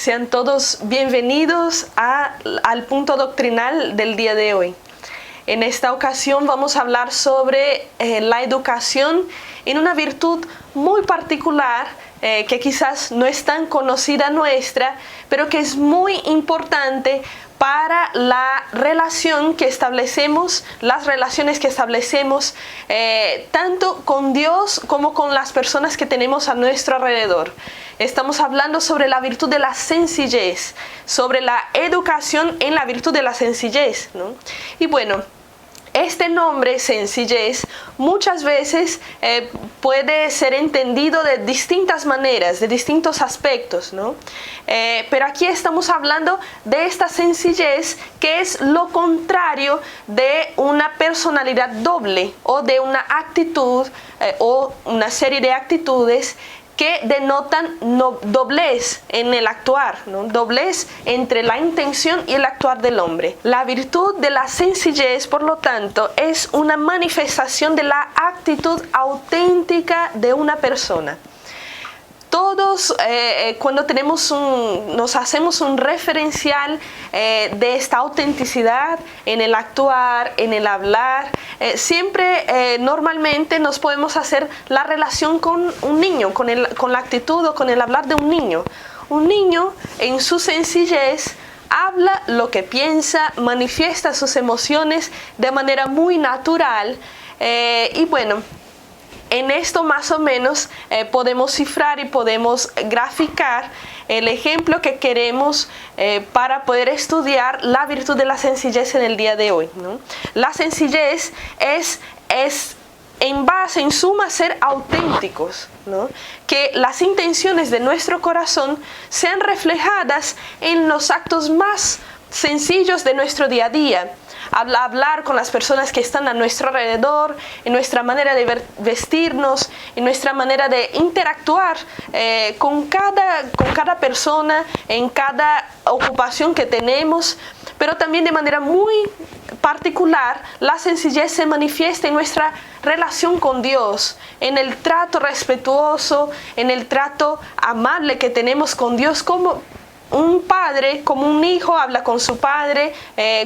Sean todos bienvenidos al punto doctrinal del día de hoy. En esta ocasión vamos a hablar sobre la educación en una virtud muy particular que quizás no es tan conocida nuestra, pero que es muy importante para la relación que establecemos, las relaciones que establecemos tanto con Dios como con las personas que tenemos a nuestro alrededor. Estamos hablando sobre la virtud de la sencillez, sobre la educación en la virtud de la sencillez, ¿no? Y bueno, este nombre, sencillez, muchas veces puede ser entendido de distintas maneras, de distintos aspectos, ¿no? Pero aquí estamos hablando de esta sencillez que es lo contrario de una personalidad doble o de una actitud o una serie de actitudes que denotan doblez en el actuar, ¿no? Doblez entre la intención y el actuar del hombre. La virtud de la sencillez, por lo tanto, es una manifestación de la actitud auténtica de una persona. Todos cuando nos hacemos un referencial de esta autenticidad en el actuar, en el hablar, siempre normalmente nos podemos hacer la relación con un niño, con la actitud o con el hablar de un niño. Un niño en su sencillez habla lo que piensa, manifiesta sus emociones de manera muy natural y bueno, en esto más o menos podemos cifrar y podemos graficar el ejemplo que queremos para poder estudiar la virtud de la sencillez en el día de hoy, ¿no? La sencillez es en base, en suma, ser auténticos, ¿no? Que las intenciones de nuestro corazón sean reflejadas en los actos más sencillos de nuestro día a día. Hablar con las personas que están a nuestro alrededor, en nuestra manera de vestirnos, en nuestra manera de interactuar con cada persona, en cada ocupación que tenemos, pero también de manera muy particular, la sencillez se manifiesta en nuestra relación con Dios, en el trato respetuoso, en el trato amable que tenemos con Dios, como un padre, como un hijo habla con su padre,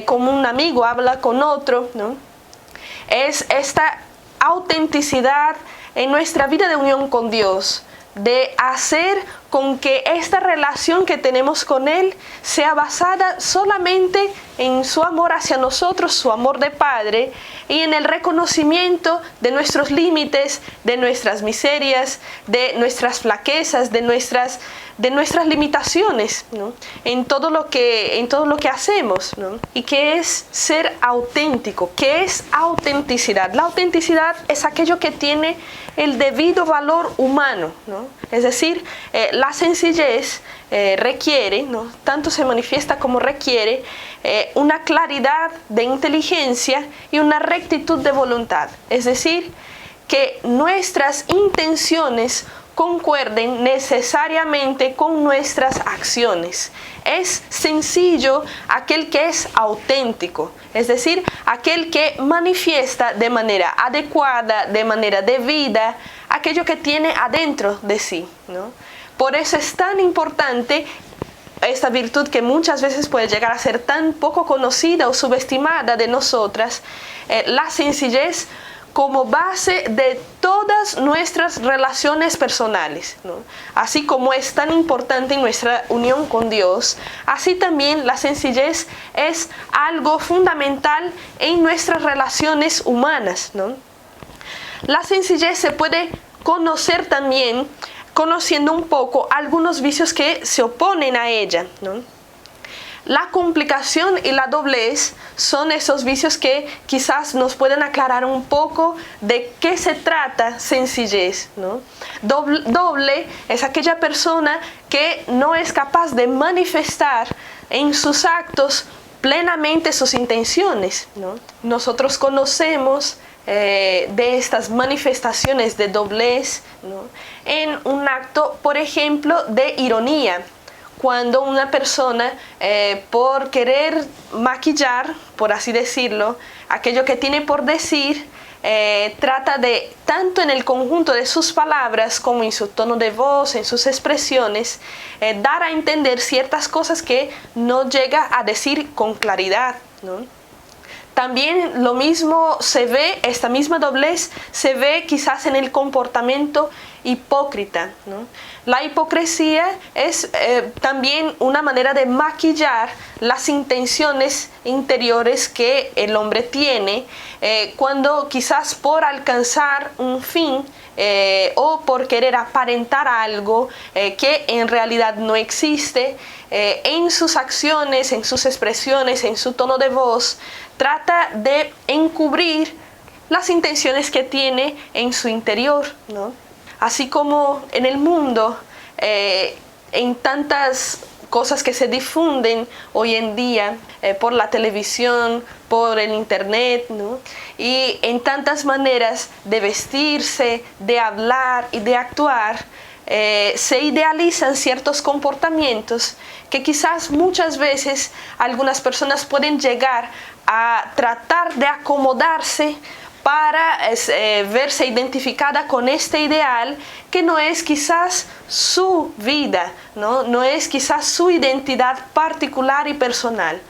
como un amigo habla con otro, ¿no? Es esta autenticidad en nuestra vida de unión con Dios, de hacer con que esta relación que tenemos con Él sea basada solamente en su amor hacia nosotros, su amor de Padre, y en el reconocimiento de nuestros límites, de nuestras miserias, de nuestras flaquezas, de nuestras limitaciones, ¿no? En todo lo que hacemos, ¿no? Y que es ser auténtico, que es autenticidad. La autenticidad es aquello que tiene el debido valor humano, ¿no? Es decir, la sencillez requiere, ¿no? Tanto se manifiesta como requiere una claridad de inteligencia y una rectitud de voluntad. Es decir, que nuestras intenciones concuerden necesariamente con nuestras acciones. Es sencillo aquel que es auténtico, es decir, aquel que manifiesta de manera adecuada, de manera debida, aquello que tiene adentro de sí, ¿no? Por eso es tan importante esta virtud que muchas veces puede llegar a ser tan poco conocida o subestimada de nosotras, la sencillez como base de todas nuestras relaciones personales, ¿no? Así como es tan importante en nuestra unión con Dios, así también la sencillez es algo fundamental en nuestras relaciones humanas, ¿no? La sencillez se puede conocer también conociendo un poco algunos vicios que se oponen a ella, ¿no? La complicación y la doblez son esos vicios que quizás nos pueden aclarar un poco de qué se trata sencillez, ¿no? Doble es aquella persona que no es capaz de manifestar en sus actos plenamente sus intenciones, ¿no? Nosotros conocemos de estas manifestaciones de doblez, ¿no? En un acto, por ejemplo, de ironía. Cuando una persona, por querer maquillar, por así decirlo, aquello que tiene por decir, trata de, tanto en el conjunto de sus palabras como en su tono de voz, en sus expresiones, dar a entender ciertas cosas que no llega a decir con claridad, ¿no? También lo mismo se ve, esta misma doblez se ve quizás en el comportamiento hipócrita, ¿no? La hipocresía es también una manera de maquillar las intenciones interiores que el hombre tiene cuando quizás por alcanzar un fin o por querer aparentar algo que en realidad no existe, en sus acciones, en sus expresiones, en su tono de voz, trata de encubrir las intenciones que tiene en su interior, ¿no? Así como en el mundo, en tantas cosas que se difunden hoy en día por la televisión, por el internet, ¿no? Y en tantas maneras de vestirse, de hablar y de actuar, se idealizan ciertos comportamientos que quizás muchas veces algunas personas pueden llegar a tratar de acomodarse para verse identificada con este ideal que no es quizás su vida, no es quizás su identidad particular y personal.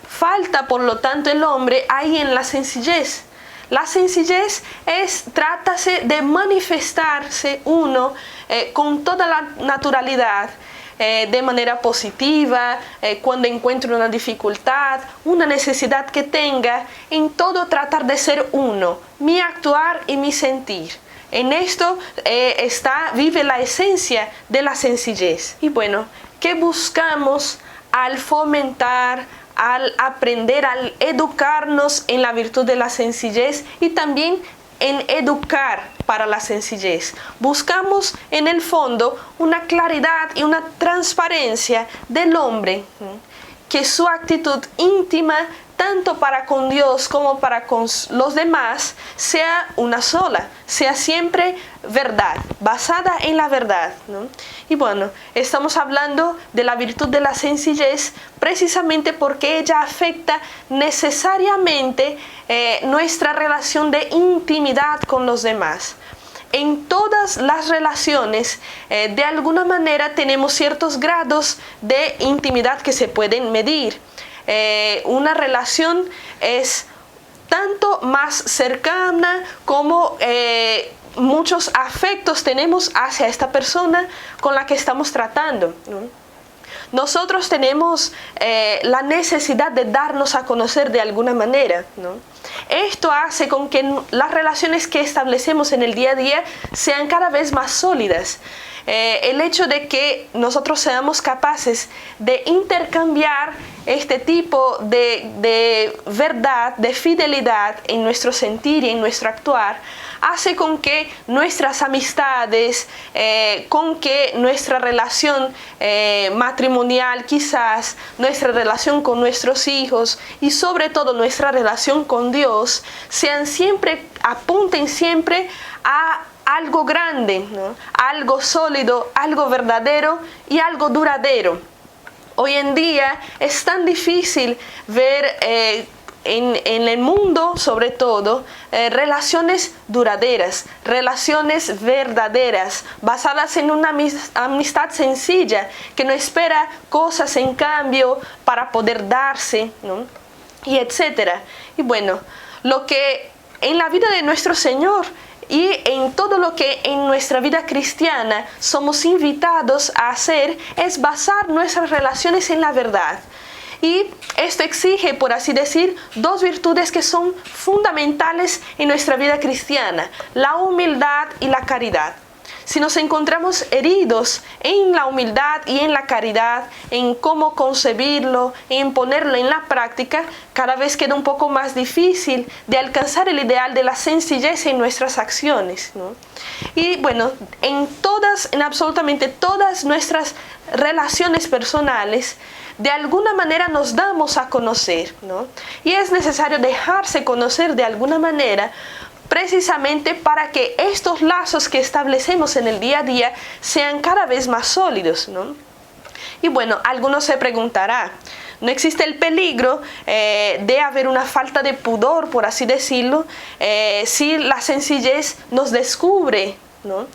Falta, por lo tanto, el hombre ahí en la sencillez. La sencillez trátase de manifestarse uno con toda la naturalidad, de manera positiva, cuando encuentre una dificultad, una necesidad que tenga, en todo tratar de ser uno, mi actuar y mi sentir. En esto vive la esencia de la sencillez. Y bueno, ¿qué buscamos al fomentar, al aprender, al educarnos en la virtud de la sencillez y también en educar para la sencillez? Buscamos en el fondo una claridad y una transparencia del hombre, que su actitud íntima, tanto para con Dios como para con los demás, sea una sola, sea siempre verdad, basada en la verdad, ¿no? Y bueno, estamos hablando de la virtud de la sencillez precisamente porque ella afecta necesariamente nuestra relación de intimidad con los demás. En todas las relaciones, de alguna manera tenemos ciertos grados de intimidad que se pueden medir. Una relación es tanto más cercana como muchos afectos tenemos hacia esta persona con la que estamos tratando, ¿no? Nosotros tenemos la necesidad de darnos a conocer de alguna manera, ¿no? Esto hace con que las relaciones que establecemos en el día a día sean cada vez más sólidas. El hecho de que nosotros seamos capaces de intercambiar este tipo de verdad, de fidelidad en nuestro sentir y en nuestro actuar, hace con que nuestras amistades, con que nuestra relación matrimonial quizás, nuestra relación con nuestros hijos y sobre todo nuestra relación con Dios, apunten siempre a algo grande, ¿no? Algo sólido, algo verdadero y algo duradero. Hoy en día es tan difícil ver en el mundo, sobre todo, relaciones duraderas, relaciones verdaderas, basadas en una amistad sencilla, que no espera cosas en cambio para poder darse, ¿no? Y etcétera. Y bueno, lo que en la vida de nuestro Señor y en todo lo que en nuestra vida cristiana somos invitados a hacer es basar nuestras relaciones en la verdad. Y esto exige, por así decir, dos virtudes que son fundamentales en nuestra vida cristiana: la humildad y la caridad. Si nos encontramos heridos en la humildad y en la caridad, en cómo concebirlo, en ponerlo en la práctica, cada vez queda un poco más difícil de alcanzar el ideal de la sencillez en nuestras acciones, ¿no? Y bueno, en absolutamente todas nuestras relaciones personales, de alguna manera nos damos a conocer, ¿no? Y es necesario dejarse conocer de alguna manera, precisamente para que estos lazos que establecemos en el día a día sean cada vez más sólidos, ¿no? Y bueno, algunos se preguntarán, No existe el peligro de haber una falta de pudor, por así decirlo, si la sencillez nos descubre, ¿no?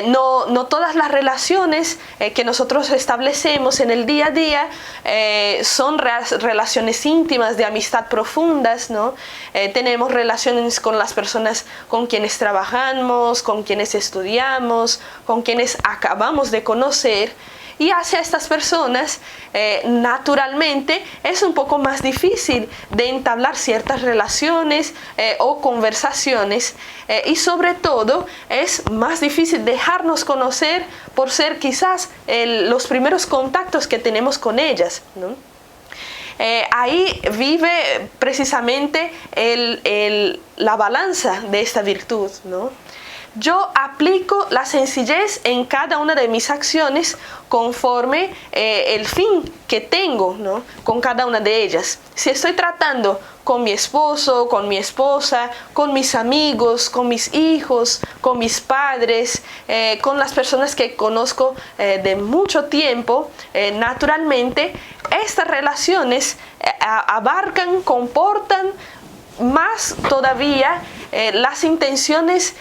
No todas las relaciones que nosotros establecemos en el día a día son relaciones íntimas de amistad profundas, ¿no? Tenemos relaciones con las personas con quienes trabajamos, con quienes estudiamos, con quienes acabamos de conocer. Y hacia estas personas, naturalmente, es un poco más difícil de entablar ciertas relaciones o conversaciones. Y sobre todo, es más difícil dejarnos conocer por ser quizás los primeros contactos que tenemos con ellas, ¿no? Ahí vive precisamente la balanza de esta virtud, ¿no? Yo aplico la sencillez en cada una de mis acciones conforme el fin que tengo, ¿no? Con cada una de ellas. Si estoy tratando con mi esposo, con mi esposa, con mis amigos, con mis hijos, con mis padres, con las personas que conozco de mucho tiempo, naturalmente estas relaciones abarcan, comportan más todavía las intenciones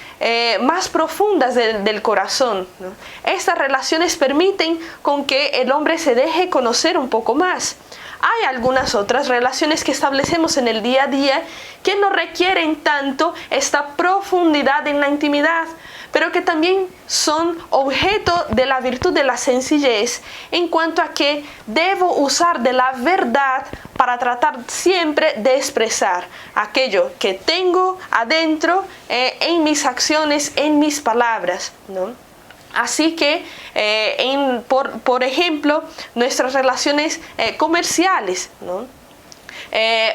más profundas del corazón, ¿no? Estas relaciones permiten con que el hombre se deje conocer un poco más. Hay algunas otras relaciones que establecemos en el día a día que no requieren tanto esta profundidad en la intimidad, pero que también son objeto de la virtud de la sencillez en cuanto a que debo usar de la verdad para tratar siempre de expresar aquello que tengo adentro en mis acciones, en mis palabras, ¿no? Así que, por ejemplo, nuestras relaciones comerciales, ¿no?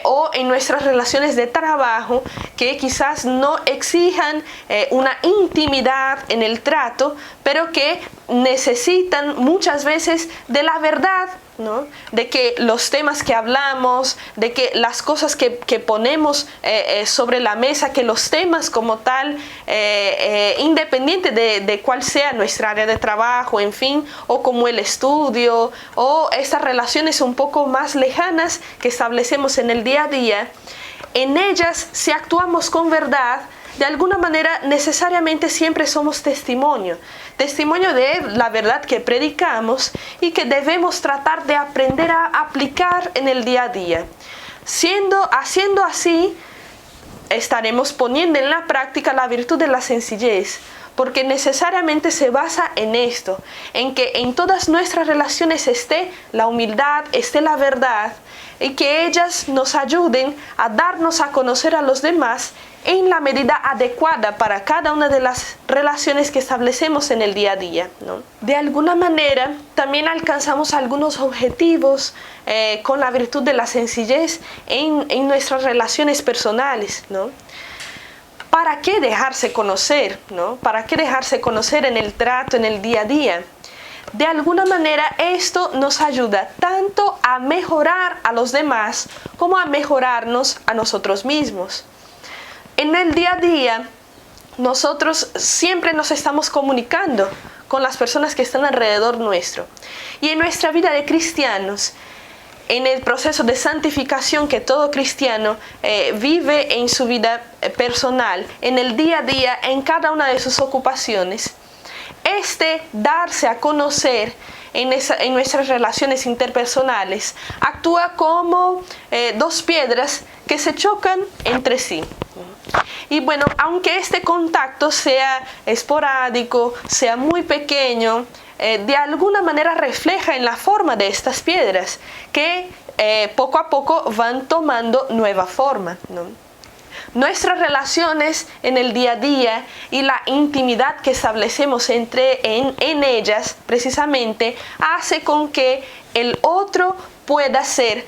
O en nuestras relaciones de trabajo que quizás no exijan una intimidad en el trato, pero que necesitan muchas veces de la verdad, ¿no? De que los temas que hablamos, de que las cosas que ponemos sobre la mesa, que los temas como tal, independiente de cuál sea nuestra área de trabajo, en fin, o como el estudio, o estas relaciones un poco más lejanas que establecemos en el día a día, en ellas, si actuamos con verdad, de alguna manera necesariamente siempre somos testimonio de la verdad que predicamos y que debemos tratar de aprender a aplicar en el día a día. Haciendo así, estaremos poniendo en la práctica la virtud de la sencillez, porque necesariamente se basa en esto, en que en todas nuestras relaciones esté la humildad, esté la verdad, y que ellas nos ayuden a darnos a conocer a los demás en la medida adecuada para cada una de las relaciones que establecemos en el día a día, ¿no? De alguna manera también alcanzamos algunos objetivos con la virtud de la sencillez en nuestras relaciones personales, ¿no? ¿Para qué dejarse conocer, ¿no? ¿Para qué dejarse conocer en el trato, en el día a día? De alguna manera esto nos ayuda tanto a mejorar a los demás como a mejorarnos a nosotros mismos. En el día a día nosotros siempre nos estamos comunicando con las personas que están alrededor nuestro. Y en nuestra vida de cristianos, en el proceso de santificación que todo cristiano vive en su vida personal, en el día a día, en cada una de sus ocupaciones, darse a conocer en nuestras relaciones interpersonales actúa como dos piedras que se chocan entre sí. Y bueno, aunque este contacto sea esporádico, sea muy pequeño, de alguna manera refleja en la forma de estas piedras que poco a poco van tomando nueva forma, ¿no? Nuestras relaciones en el día a día y la intimidad que establecemos en ellas precisamente hace con que el otro pueda ser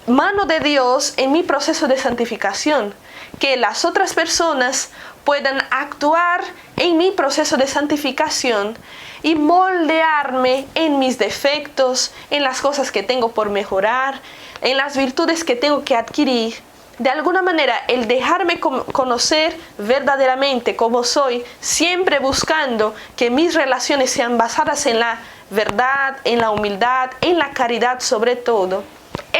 mano de Dios en mi proceso de santificación, que las otras personas puedan actuar en mi proceso de santificación y moldearme en mis defectos, en las cosas que tengo por mejorar, en las virtudes que tengo que adquirir. De alguna manera, el dejarme conocer verdaderamente como soy, siempre buscando que mis relaciones sean basadas en la verdad, en la humildad, en la caridad sobre todo,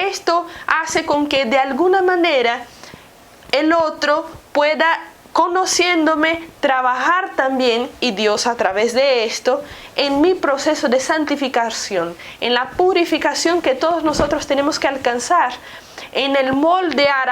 esto hace con que de alguna manera el otro pueda, conociéndome, trabajar también, y Dios a través de esto, en mi proceso de santificación, en la purificación que todos nosotros tenemos que alcanzar, en el moldear,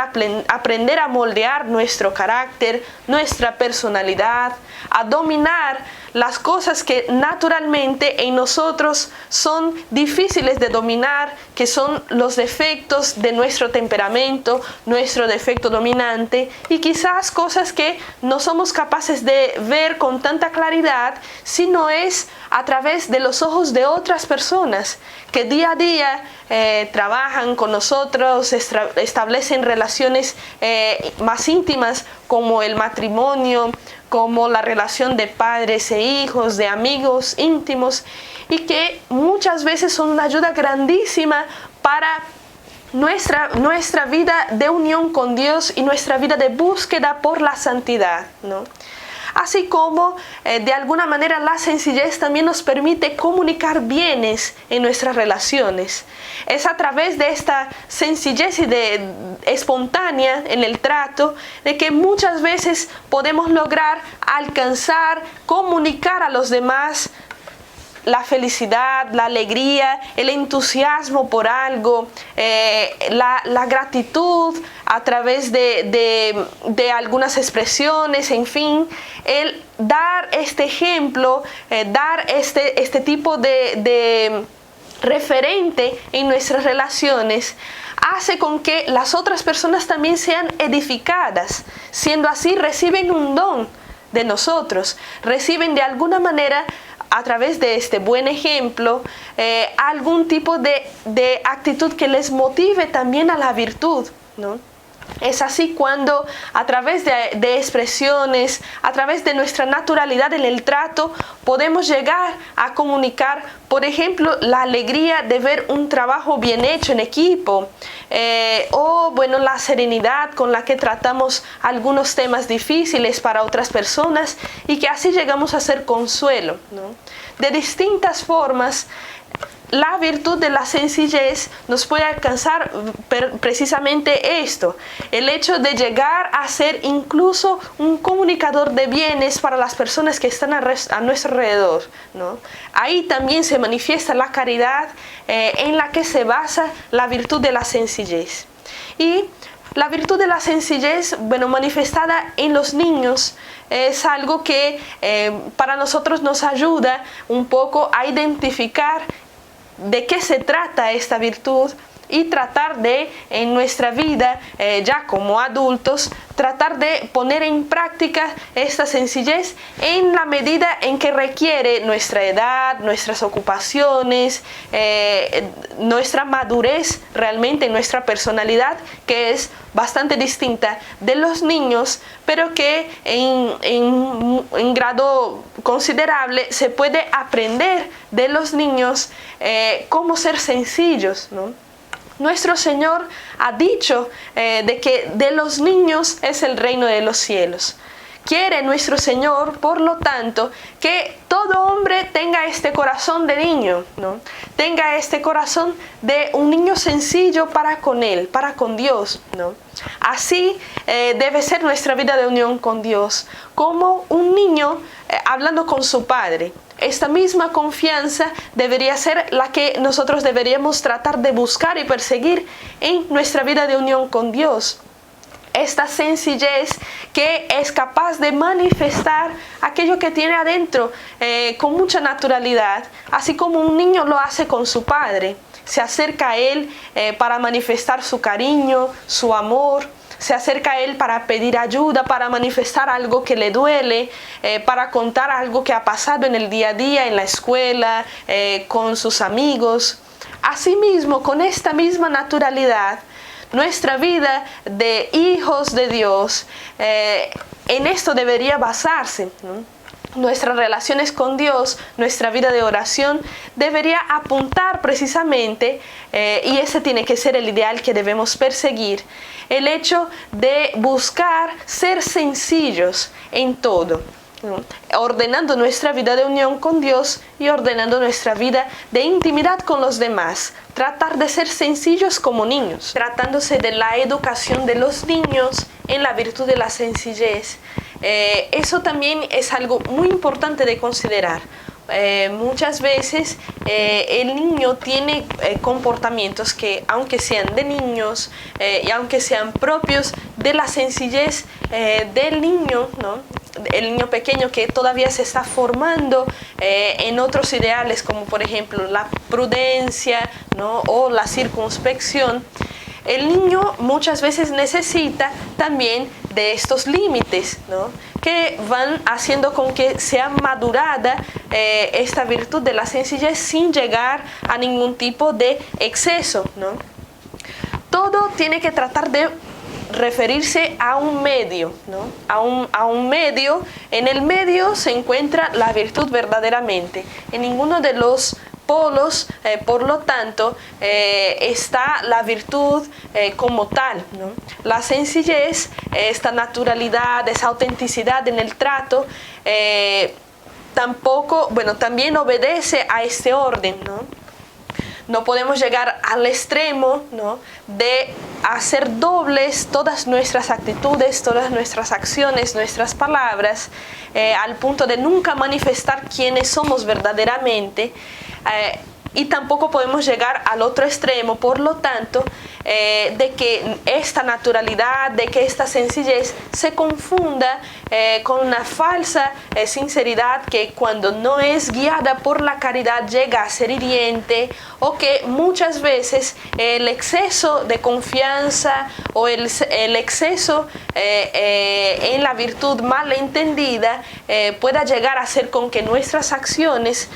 aprender a moldear nuestro carácter, nuestra personalidad, a dominar las cosas que naturalmente en nosotros son difíciles de dominar, que son los defectos de nuestro temperamento, nuestro defecto dominante, y quizás cosas que no somos capaces de ver con tanta claridad si no es a través de los ojos de otras personas que día a día trabajan con nosotros, establecen relaciones más íntimas como el matrimonio, como la relación de padres e hijos, de amigos íntimos, y que muchas veces son una ayuda grandísima para nuestra vida de unión con Dios y nuestra vida de búsqueda por la santidad, ¿no? Así como de alguna manera la sencillez también nos permite comunicar bienes en nuestras relaciones. Es a través de esta sencillez y espontánea en el trato de que muchas veces podemos lograr alcanzar, comunicar a los demás la felicidad, la alegría, el entusiasmo por algo, la gratitud a través de algunas expresiones, en fin, el dar este ejemplo, dar este tipo de referente en nuestras relaciones, hace con que las otras personas también sean edificadas. Siendo así, reciben un don de nosotros, reciben de alguna manera, a través de este buen ejemplo, algún tipo de actitud que les motive también a la virtud, ¿no? Es así cuando a través de expresiones, a través de nuestra naturalidad en el trato, podemos llegar a comunicar, por ejemplo, la alegría de ver un trabajo bien hecho en equipo, o bueno, la serenidad con la que tratamos algunos temas difíciles para otras personas, y que así llegamos a ser consuelo, ¿no? De distintas formas, la virtud de la sencillez nos puede alcanzar precisamente esto, el hecho de llegar a ser incluso un comunicador de bienes para las personas que están a nuestro alrededor, ¿no? Ahí también se manifiesta la caridad en la que se basa la virtud de la sencillez. Y la virtud de la sencillez, bueno, manifestada en los niños, es algo que para nosotros nos ayuda un poco a identificar de qué se trata esta virtud y tratar de, en nuestra vida, ya como adultos, tratar de poner en práctica esta sencillez en la medida en que requiere nuestra edad, nuestras ocupaciones, nuestra madurez realmente, nuestra personalidad, que es bastante distinta de los niños, pero que en grado considerable se puede aprender de los niños cómo ser sencillos, ¿no? Nuestro Señor ha dicho de que de los niños es el reino de los cielos. Quiere nuestro Señor, por lo tanto, que todo hombre tenga este corazón de niño, ¿no? Tenga este corazón de un niño sencillo para con Él, para con Dios, ¿no? Así debe ser nuestra vida de unión con Dios, como un niño hablando con su padre. Esta misma confianza debería ser la que nosotros deberíamos tratar de buscar y perseguir en nuestra vida de unión con Dios. Esta sencillez que es capaz de manifestar aquello que tiene adentro con mucha naturalidad, así como un niño lo hace con su padre. Se acerca a él para manifestar su cariño, su amor. Se acerca a él para pedir ayuda, para manifestar algo que le duele, para contar algo que ha pasado en el día a día, en la escuela, con sus amigos. Asimismo, con esta misma naturalidad, nuestra vida de hijos de Dios, en esto debería basarse, ¿no? Nuestras relaciones con Dios, nuestra vida de oración debería apuntar precisamente, y ese tiene que ser el ideal que debemos perseguir, el hecho de buscar ser sencillos en todo. ¿no? Ordenando nuestra vida de unión con Dios y ordenando nuestra vida de intimidad con los demás. Tratar de ser sencillos como niños, tratándose de la educación de los niños en la virtud de la sencillez. Eso también es algo muy importante de considerar. Muchas veces el niño tiene comportamientos que, aunque sean de niños y aunque sean propios de la sencillez del niño, ¿no? El niño pequeño que todavía se está formando en otros ideales, como por ejemplo la prudencia, ¿no? O la circunspección. El niño muchas veces necesita también de estos límites, ¿no? Que van haciendo con que sea madurada esta virtud de la sencillez sin llegar a ningún tipo de exceso, ¿no? Todo tiene que tratar de referirse a un medio, ¿no? A un medio. En el medio se encuentra la virtud verdaderamente. En ninguno de los polos, por lo tanto, está la virtud como tal, ¿no? La sencillez, esta naturalidad, esa autenticidad en el trato, también obedece a este orden, ¿no? No podemos llegar al extremo, ¿no? De hacer dobles todas nuestras actitudes, todas nuestras acciones, nuestras palabras, al punto de nunca manifestar quiénes somos verdaderamente. Y tampoco podemos llegar al otro extremo, por lo tanto, de que esta naturalidad, de que esta sencillez se confunda con una falsa sinceridad que cuando no es guiada por la caridad llega a ser hiriente, o que muchas veces el exceso de confianza o el exceso en la virtud mal entendida pueda llegar a hacer con que nuestras acciones,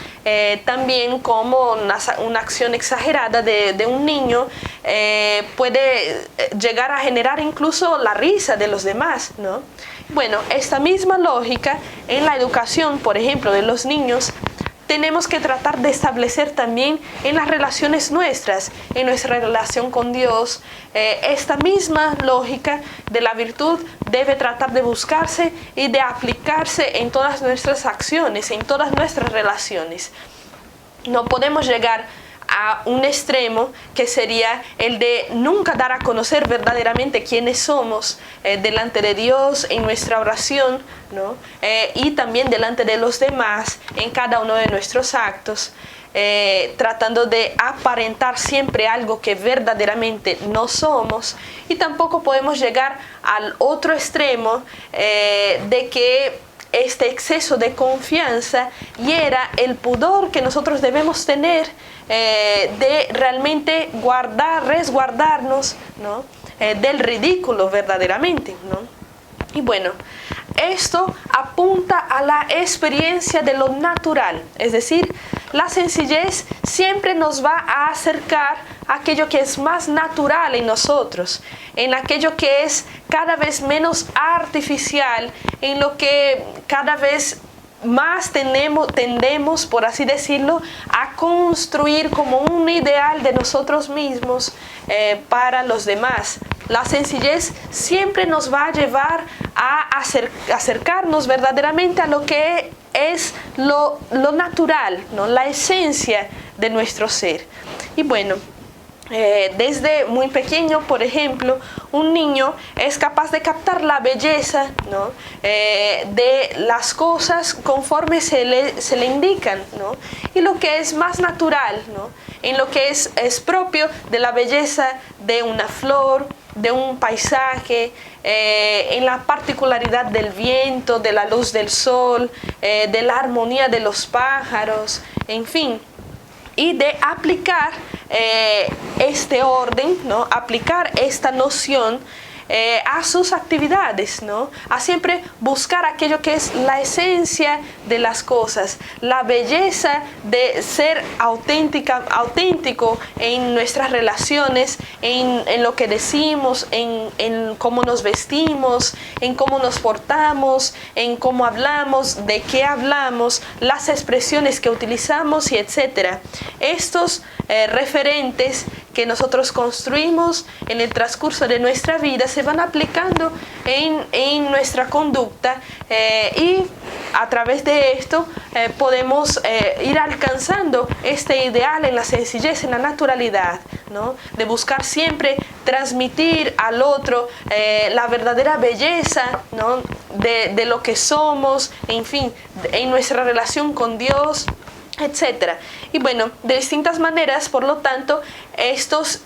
también como una acción exagerada de un niño, puede llegar a generar incluso la risa de los demás, ¿no? Bueno, esta misma lógica en la educación, por ejemplo, de los niños, tenemos que tratar de establecer también en las relaciones nuestras, en nuestra relación con Dios. Esta misma lógica de la virtud debe tratar de buscarse y de aplicarse en todas nuestras acciones, en todas nuestras relaciones. No podemos llegar a un extremo que sería el de nunca dar a conocer verdaderamente quiénes somos delante de Dios en nuestra oración, ¿no? Y también delante de los demás en cada uno de nuestros actos, tratando de aparentar siempre algo que verdaderamente no somos. Y tampoco podemos llegar al otro extremo de que este exceso de confianza hiera el pudor que nosotros debemos tener de realmente resguardarnos, ¿no? Del ridículo verdaderamente, ¿no? Y bueno, esto apunta a la experiencia de lo natural, es decir, la sencillez siempre nos va a acercar a aquello que es más natural en nosotros, en aquello que es cada vez menos artificial, en lo que cada vez más tendemos, por así decirlo, a construir como un ideal de nosotros mismos para los demás. La sencillez siempre nos va a llevar a acercarnos verdaderamente a lo que es lo natural, ¿no? La esencia de nuestro ser. Y bueno, desde muy pequeño, por ejemplo, un niño es capaz de captar la belleza, ¿no? De las cosas conforme se le indican, ¿no? Y lo que es más natural, ¿no? En lo que es propio de la belleza de una flor, de un paisaje, en la particularidad del viento, de la luz del sol, de la armonía de los pájaros, en fin. Y de aplicar este orden, ¿no? Aplicar esta noción a sus actividades, ¿no? A siempre buscar aquello que es la esencia de las cosas, la belleza de ser auténtico en nuestras relaciones, en lo que decimos, en cómo nos vestimos, en cómo nos portamos, en cómo hablamos, de qué hablamos, las expresiones que utilizamos y etcétera. Estos referentes que nosotros construimos en el transcurso de nuestra vida se van aplicando en nuestra conducta y a través de esto podemos ir alcanzando este ideal en la sencillez, en la naturalidad, ¿no? De buscar siempre transmitir al otro la verdadera belleza, ¿no? de lo que somos, en fin, en nuestra relación con Dios, etcétera. Y bueno, de distintas maneras, por lo tanto, esos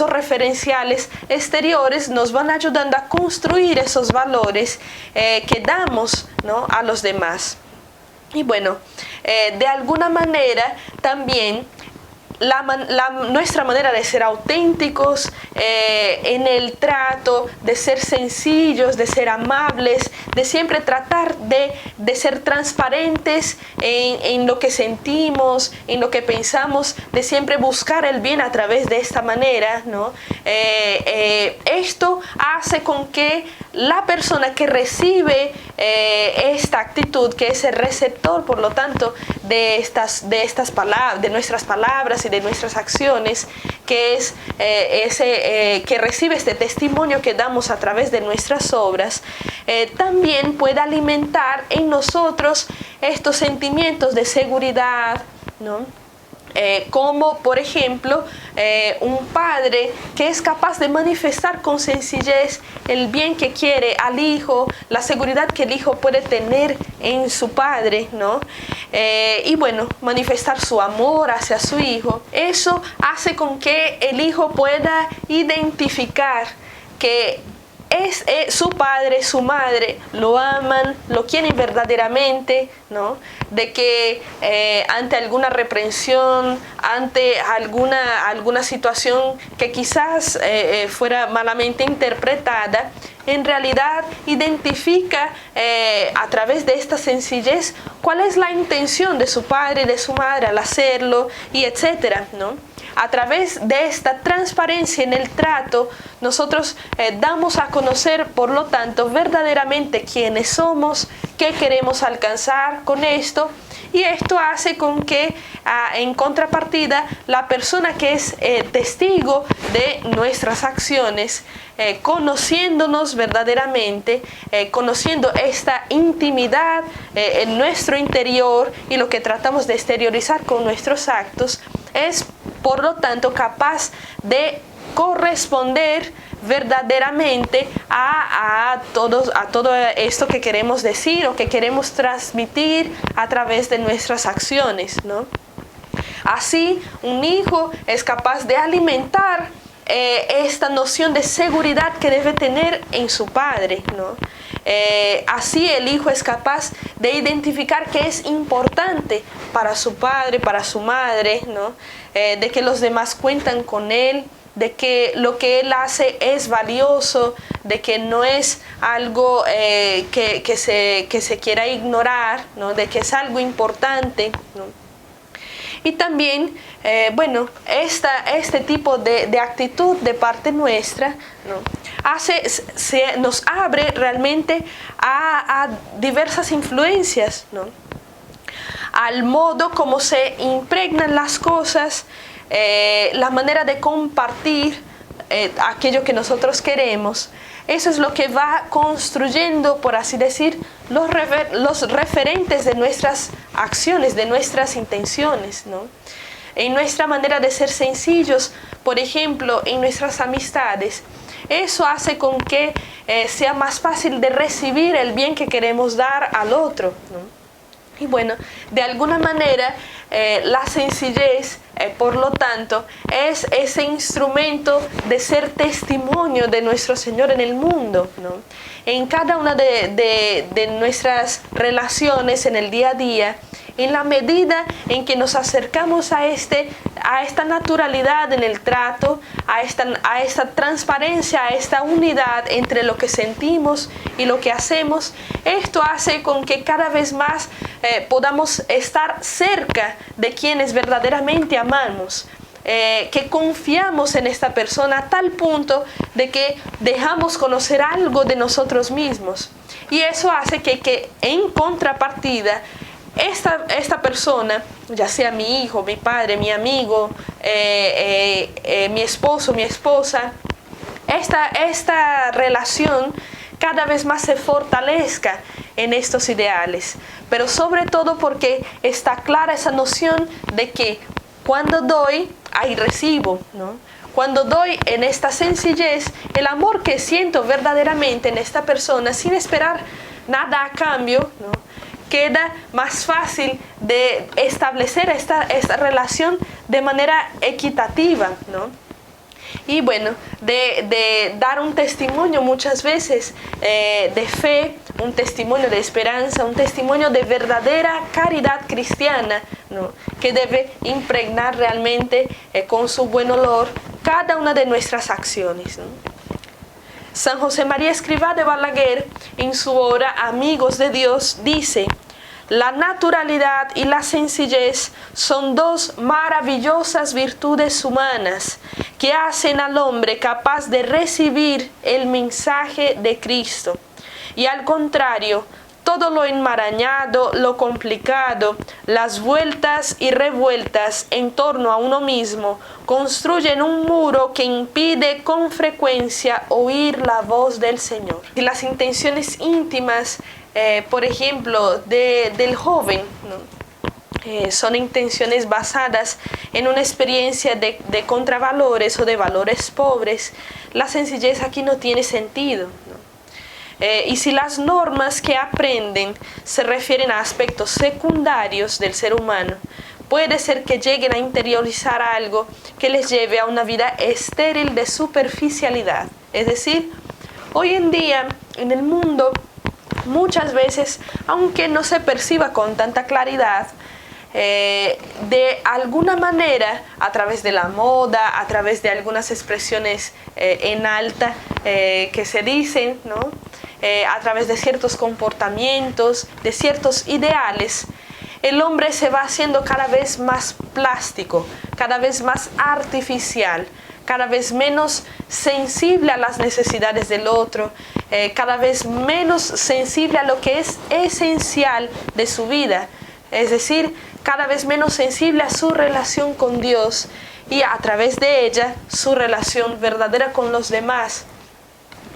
referenciales exteriores nos van ayudando a construir esos valores que damos, ¿no? a los demás. Y bueno, de alguna manera también nuestra manera de ser auténticos en el trato, de ser sencillos, de ser amables, de siempre tratar de ser transparentes en lo que sentimos, en lo que pensamos, de siempre buscar el bien a través de esta manera, ¿no? Esto hace con que la persona que recibe esta actitud, que es el receptor, por lo tanto, de estas palabras, de nuestras palabras y de nuestras acciones, que es que recibe este testimonio que damos a través de nuestras obras, también puede alimentar en nosotros estos sentimientos de seguridad, ¿no? Como por ejemplo un padre que es capaz de manifestar con sencillez el bien que quiere al hijo, la seguridad que el hijo puede tener en su padre, ¿no? Y bueno, manifestar su amor hacia su hijo. Eso hace con que el hijo pueda identificar que su padre, su madre lo aman, lo quieren verdaderamente, ¿no? De que ante alguna reprensión, ante alguna situación que quizás fuera malamente interpretada, en realidad identifica a través de esta sencillez cuál es la intención de su padre y de su madre al hacerlo, y etcétera, ¿no? A través de esta transparencia en el trato, nosotros damos a conocer, por lo tanto, verdaderamente quiénes somos, qué queremos alcanzar con esto, y esto hace con que, en contrapartida, la persona que es testigo de nuestras acciones, conociéndonos verdaderamente, conociendo esta intimidad en nuestro interior y lo que tratamos de exteriorizar con nuestros actos, es por lo tanto capaz de corresponder verdaderamente a todo esto que queremos decir o que queremos transmitir a través de nuestras acciones, ¿no? Así, un hijo es capaz de alimentar esta noción de seguridad que debe tener en su padre, ¿no? Así el hijo es capaz de identificar que es importante para su padre, para su madre, ¿no? De que los demás cuentan con él, de que lo que él hace es valioso, de que no es algo que se quiera ignorar, ¿no? De que es algo importante, ¿no? Y también, bueno, este tipo de actitud de parte nuestra, ¿no? Nos abre realmente a diversas influencias, ¿no? Al modo como se impregnan las cosas, la manera de compartir aquello que nosotros queremos. Eso es lo que va construyendo, por así decir, los referentes de nuestras acciones, de nuestras intenciones, ¿no? En nuestra manera de ser sencillos, por ejemplo, en nuestras amistades. Eso hace con que sea más fácil de recibir el bien que queremos dar al otro, ¿no? Y bueno, de alguna manera la sencillez, por lo tanto, es ese instrumento de ser testimonio de nuestro Señor en el mundo, ¿no? En cada una de nuestras relaciones en el día a día, en la medida en que nos acercamos a esta naturalidad en el trato, a esta transparencia, a esta unidad entre lo que sentimos y lo que hacemos, esto hace con que cada vez más podamos estar cerca de quienes verdaderamente amamos, que confiamos en esta persona a tal punto de que dejamos conocer algo de nosotros mismos. Y eso hace que en contrapartida, esta persona, ya sea mi hijo, mi padre, mi amigo, mi esposo, mi esposa, esta relación cada vez más se fortalezca en estos ideales, pero sobre todo porque está clara esa noción de que cuando doy, ahí recibo, ¿no? Cuando doy en esta sencillez, el amor que siento verdaderamente en esta persona, sin esperar nada a cambio, ¿no? Queda más fácil de establecer esta relación de manera equitativa, ¿no? Y bueno, de dar un testimonio muchas veces de fe, un testimonio de esperanza, un testimonio de verdadera caridad cristiana, ¿no? Que debe impregnar realmente con su buen olor cada una de nuestras acciones, ¿no? San José María Escrivá de Balaguer, en su obra Amigos de Dios, dice: la naturalidad y la sencillez son dos maravillosas virtudes humanas que hacen al hombre capaz de recibir el mensaje de Cristo. Y al contrario, todo lo enmarañado, lo complicado, las vueltas y revueltas en torno a uno mismo, construyen un muro que impide con frecuencia oír la voz del Señor. Y las intenciones íntimas, por ejemplo, del joven, ¿no? Son intenciones basadas en una experiencia de contravalores o de valores pobres. La sencillez aquí no tiene sentido, ¿no? Y si las normas que aprenden se refieren a aspectos secundarios del ser humano, puede ser que lleguen a interiorizar algo que les lleve a una vida estéril de superficialidad. Es decir, hoy en día en el mundo muchas veces, aunque no se perciba con tanta claridad, de alguna manera, a través de la moda, a través de algunas expresiones en alta que se dicen, ¿no? A través de ciertos comportamientos, de ciertos ideales, el hombre se va haciendo cada vez más plástico, cada vez más artificial, cada vez menos sensible a las necesidades del otro, cada vez menos sensible a lo que es esencial de su vida, es decir, cada vez menos sensible a su relación con Dios y a través de ella su relación verdadera con los demás.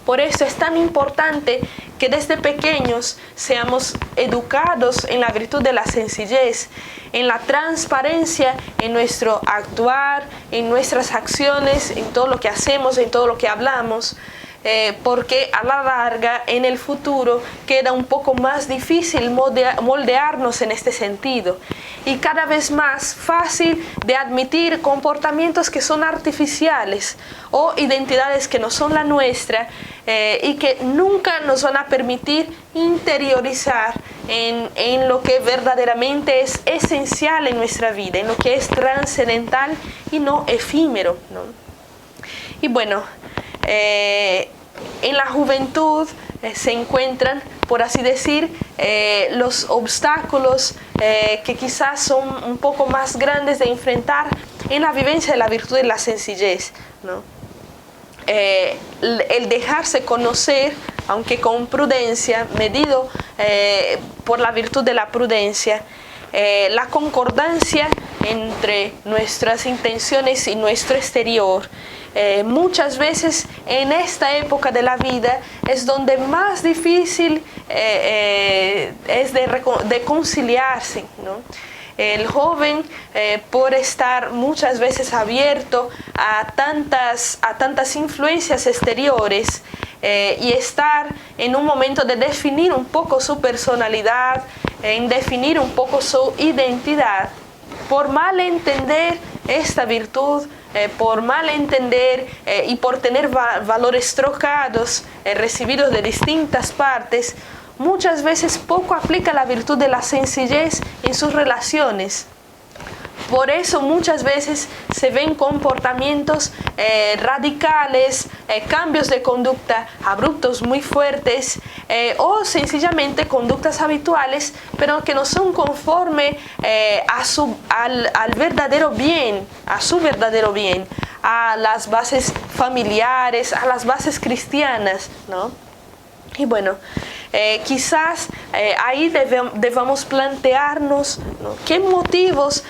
Por eso es tan importante que desde pequeños seamos educados en la virtud de la sencillez, en la transparencia, en nuestro actuar, en nuestras acciones, en todo lo que hacemos, en todo lo que hablamos, porque a la larga, en el futuro, queda un poco más difícil moldearnos en este sentido y cada vez más fácil de admitir comportamientos que son artificiales o identidades que no son la nuestra y que nunca nos van a permitir interiorizar en lo que verdaderamente es esencial en nuestra vida, en lo que es trascendental y no efímero, ¿no? Y bueno, en la juventud se encuentran, por así decir, los obstáculos que quizás son un poco más grandes de enfrentar en la vivencia de la virtud de la sencillez, ¿no? El dejarse conocer, aunque con prudencia, medido por la virtud de la prudencia, la concordancia entre nuestras intenciones y nuestro exterior. Muchas veces en esta época de la vida es donde más difícil es de conciliarse, ¿no? El joven, por estar muchas veces abierto a tantas influencias exteriores y estar en un momento de definir un poco su personalidad, en definir un poco su identidad, por mal entender esta virtud, por mal entender y por tener valores trocados, recibidos de distintas partes, muchas veces poco aplica la virtud de la sencillez en sus relaciones. Por eso muchas veces se ven comportamientos radicales, cambios de conducta abruptos muy fuertes o sencillamente conductas habituales, pero que no son conforme al verdadero bien, a su verdadero bien, a las bases familiares, a las bases cristianas, ¿no? Y bueno, quizás ahí debamos plantearnos, ¿no?, qué motivos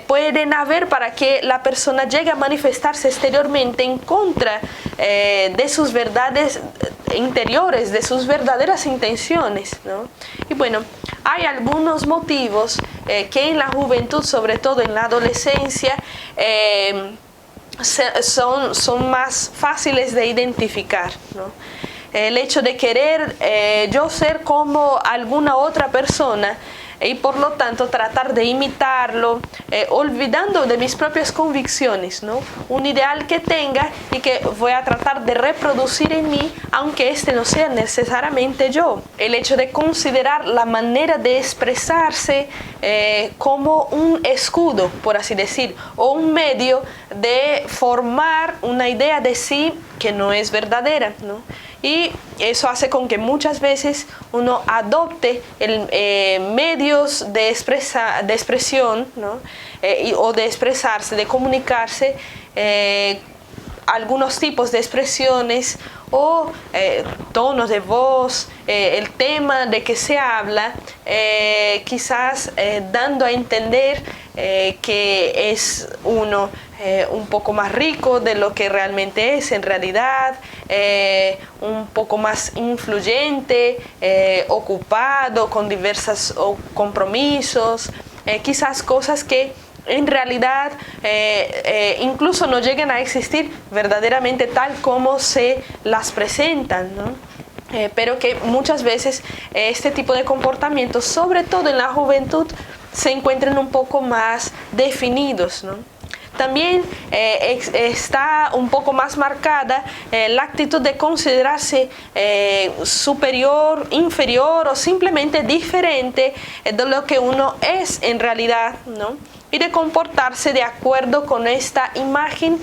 pueden haber para que la persona llegue a manifestarse exteriormente en contra de sus verdades interiores, de sus verdaderas intenciones, ¿no? Y bueno, hay algunos motivos que en la juventud, sobre todo en la adolescencia, son más fáciles de identificar, ¿no? El hecho de querer yo ser como alguna otra persona y por lo tanto tratar de imitarlo, olvidando de mis propias convicciones, ¿no? Un ideal que tenga y que voy a tratar de reproducir en mí, aunque este no sea necesariamente yo. El hecho de considerar la manera de expresarse como un escudo, por así decir, o un medio de formar una idea de sí que no es verdadera, ¿no? Y eso hace con que muchas veces uno adopte medios de expresión, ¿no? O de expresarse, de comunicarse, algunos tipos de expresiones o tonos de voz, el tema de que se habla, quizás dando a entender que es uno un poco más rico de lo que realmente es en realidad, un poco más influyente, ocupado con diversos compromisos, quizás cosas que en realidad incluso no lleguen a existir verdaderamente tal como se las presentan, ¿no? Pero que muchas veces este tipo de comportamientos, sobre todo en la juventud, se encuentran un poco más definidos, ¿no? También está un poco más marcada la actitud de considerarse superior, inferior o simplemente diferente de lo que uno es en realidad, ¿no? Y de comportarse de acuerdo con esta imagen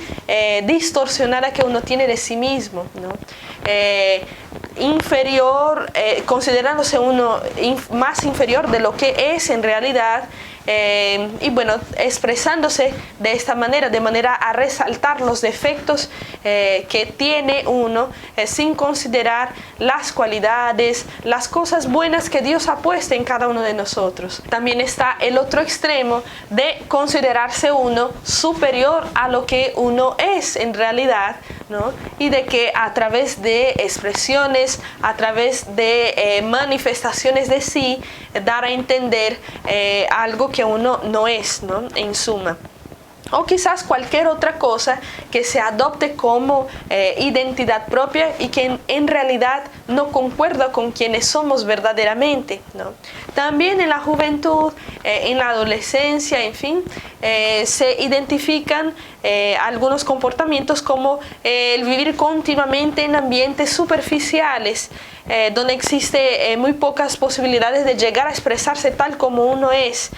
distorsionada que uno tiene de sí mismo, ¿no? Inferior, considerándose uno más inferior de lo que es en realidad, y bueno, expresándose de esta manera, de manera a resaltar los defectos que tiene uno, sin considerar las cualidades, las cosas buenas que Dios ha puesto en cada uno de nosotros. También está el otro extremo de considerarse uno superior a lo que uno es en realidad, ¿no? Y de que a través de expresiones, a través de manifestaciones de sí, dar a entender algo que uno no es, ¿no? En suma. O quizás cualquier otra cosa que se adopte como identidad propia y que en realidad no concuerda con quienes somos verdaderamente, ¿no? También en la juventud, en la adolescencia, en fin, se identifican algunos comportamientos como el vivir continuamente en ambientes superficiales, donde existe muy pocas posibilidades de llegar a expresarse tal como uno es,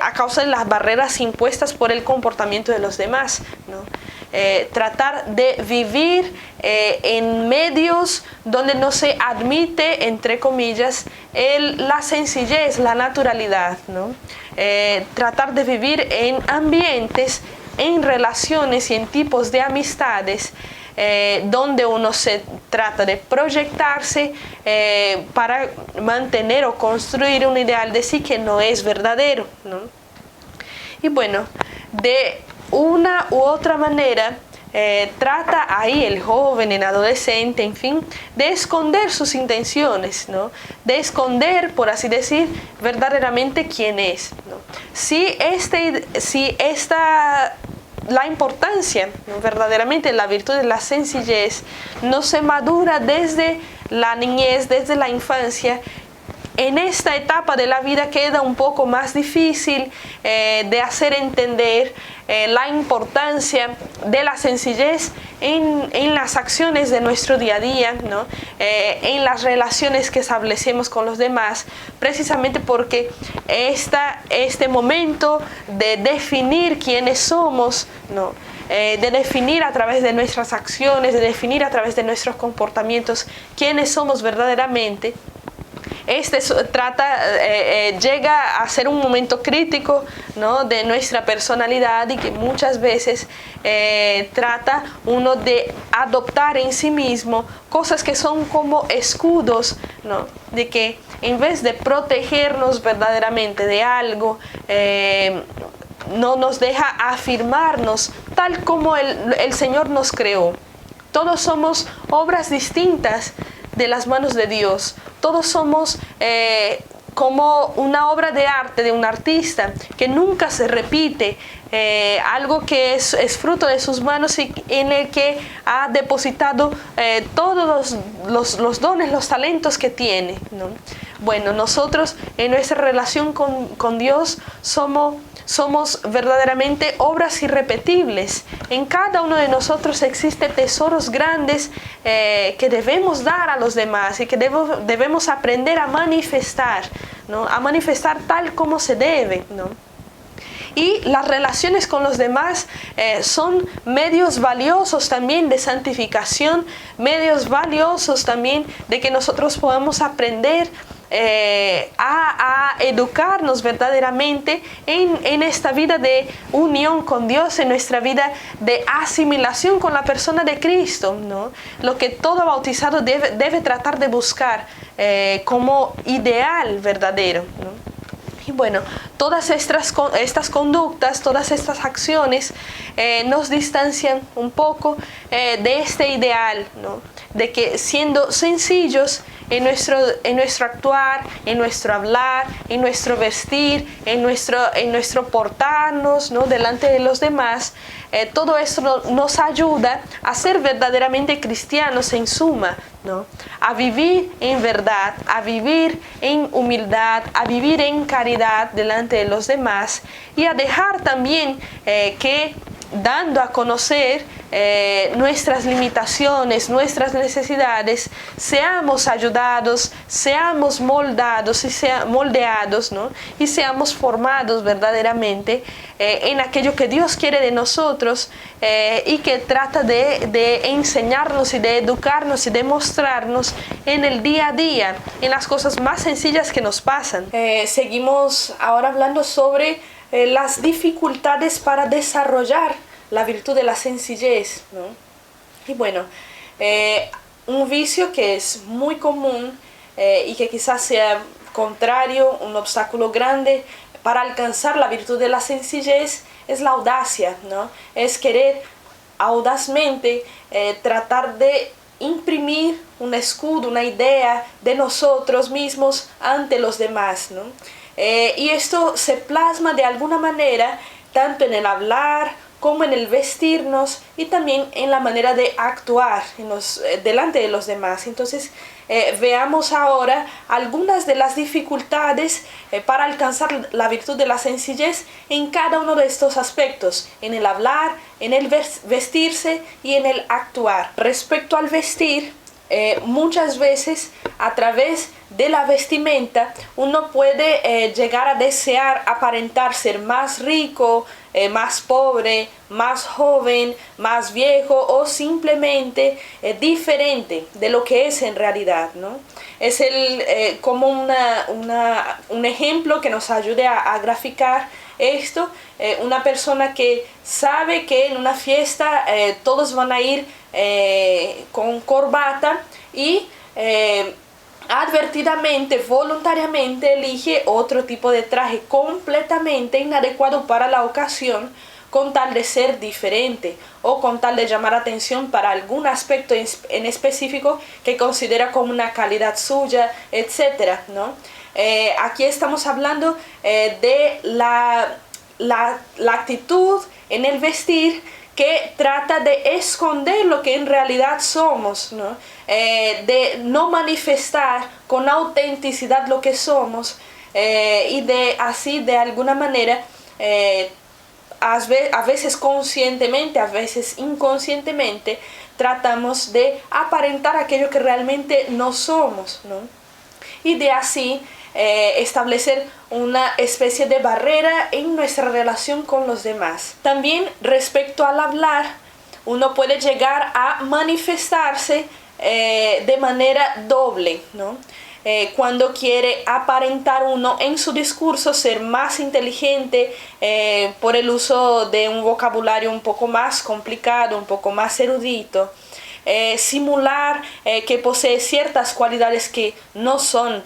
a causa de las barreras impuestas por el comportamiento de los demás, ¿no? Tratar de vivir en medios donde no se admite, entre comillas, la sencillez, la naturalidad, ¿no? Tratar de vivir en ambientes, en relaciones y en tipos de amistades donde uno se trata de proyectarse para mantener o construir un ideal de sí que no es verdadero, ¿no? Y bueno, de una u otra manera trata ahí el joven, el adolescente, en fin, de esconder sus intenciones, ¿no? De esconder, por así decir, verdaderamente quién es, ¿no? La importancia, ¿no? Verdaderamente la virtud de la sencillez no se madura desde la niñez, desde la infancia. En esta etapa de la vida queda un poco más difícil de hacer entender la importancia de la sencillez en las acciones de nuestro día a día, ¿no? En las relaciones que establecemos con los demás, precisamente porque este momento de definir quiénes somos, ¿no? De definir a través de nuestras acciones, de definir a través de nuestros comportamientos quiénes somos verdaderamente, llega a ser un momento crítico, ¿no? De nuestra personalidad, y que muchas veces trata uno de adoptar en sí mismo cosas que son como escudos, ¿no? De que en vez de protegernos verdaderamente de algo, no nos deja afirmarnos tal como el Señor nos creó. Todos somos obras distintas de las manos de Dios. Todos somos como una obra de arte de un artista que nunca se repite, algo que es fruto de sus manos y en el que ha depositado todos los dones, los talentos que tiene, ¿no? Bueno, nosotros en nuestra relación con Dios somos verdaderamente obras irrepetibles. En cada uno de nosotros existen tesoros grandes que debemos dar a los demás y que debemos aprender a manifestar, ¿no? A manifestar tal como se debe, ¿no? Y las relaciones con los demás son medios valiosos también de santificación, medios valiosos también de que nosotros podamos aprender a educarnos verdaderamente en esta vida de unión con Dios, en nuestra vida de asimilación con la persona de Cristo, ¿no? Lo que todo bautizado debe tratar de buscar como ideal verdadero, ¿no? Y bueno, todas estas conductas, todas estas acciones nos distancian un poco de este ideal, ¿no? De que siendo sencillos en nuestro actuar, en nuestro hablar, en nuestro vestir, en nuestro portarnos, ¿no? Delante de los demás, todo esto nos ayuda a ser verdaderamente cristianos en suma, ¿no? A vivir en verdad, a vivir en humildad, a vivir en caridad delante de los demás y a dejar también que dando a conocer nuestras limitaciones, nuestras necesidades, seamos ayudados, seamos moldados y moldeados, ¿no? Y seamos formados verdaderamente en aquello que Dios quiere de nosotros y que trata de enseñarnos y de educarnos y de mostrarnos en el día a día, en las cosas más sencillas que nos pasan. Seguimos ahora hablando sobre las dificultades para desarrollar la virtud de la sencillez, ¿no? Y bueno, un vicio que es muy común y que quizás sea contrario, un obstáculo grande para alcanzar la virtud de la sencillez es la audacia, ¿no? Es querer audazmente tratar de imprimir un escudo, una idea de nosotros mismos ante los demás, ¿no? Y esto se plasma de alguna manera tanto en el hablar como en el vestirnos y también en la manera de actuar delante de los demás. Entonces veamos ahora algunas de las dificultades para alcanzar la virtud de la sencillez en cada uno de estos aspectos, en el hablar, en el vestirse y en el actuar. Respecto al vestir, muchas veces a través de la vestimenta uno puede llegar a desear aparentar ser más rico, más pobre, más joven, más viejo o simplemente diferente de lo que es en realidad, ¿no? Es como un ejemplo que nos ayude a graficar esto. Una persona que sabe que en una fiesta todos van a ir con corbata y advertidamente, voluntariamente elige otro tipo de traje completamente inadecuado para la ocasión con tal de ser diferente o con tal de llamar atención para algún aspecto en específico que considera como una calidad suya, etcétera, ¿no? Aquí estamos hablando de la actitud en el vestir que trata de esconder lo que en realidad somos, ¿no? De no manifestar con autenticidad lo que somos y de así de alguna manera a veces conscientemente, a veces inconscientemente tratamos de aparentar aquello que realmente no somos, ¿no? Y de así establecer una especie de barrera en nuestra relación con los demás. También respecto al hablar, uno puede llegar a manifestarse de manera doble, ¿no? Cuando quiere aparentar uno en su discurso ser más inteligente por el uso de un vocabulario un poco más complicado, un poco más erudito, simular que posee ciertas cualidades que no son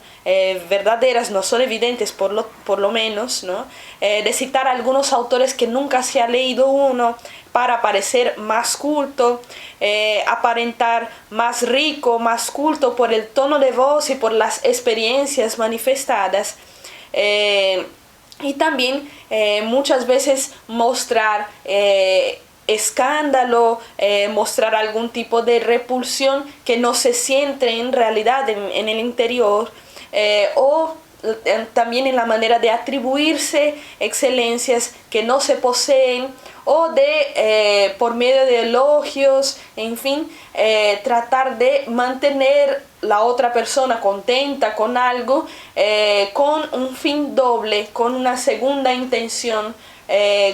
verdaderas, no son evidentes por lo menos, ¿no? De citar algunos autores que nunca se ha leído uno para parecer más culto, aparentar más rico, más culto por el tono de voz y por las experiencias manifestadas. Y también muchas veces mostrar escándalo, mostrar algún tipo de repulsión que no se siente en realidad en el interior, o también en la manera de atribuirse excelencias que no se poseen, o de por medio de elogios, en fin, tratar de mantener la otra persona contenta con algo, con un fin doble, con una segunda intención,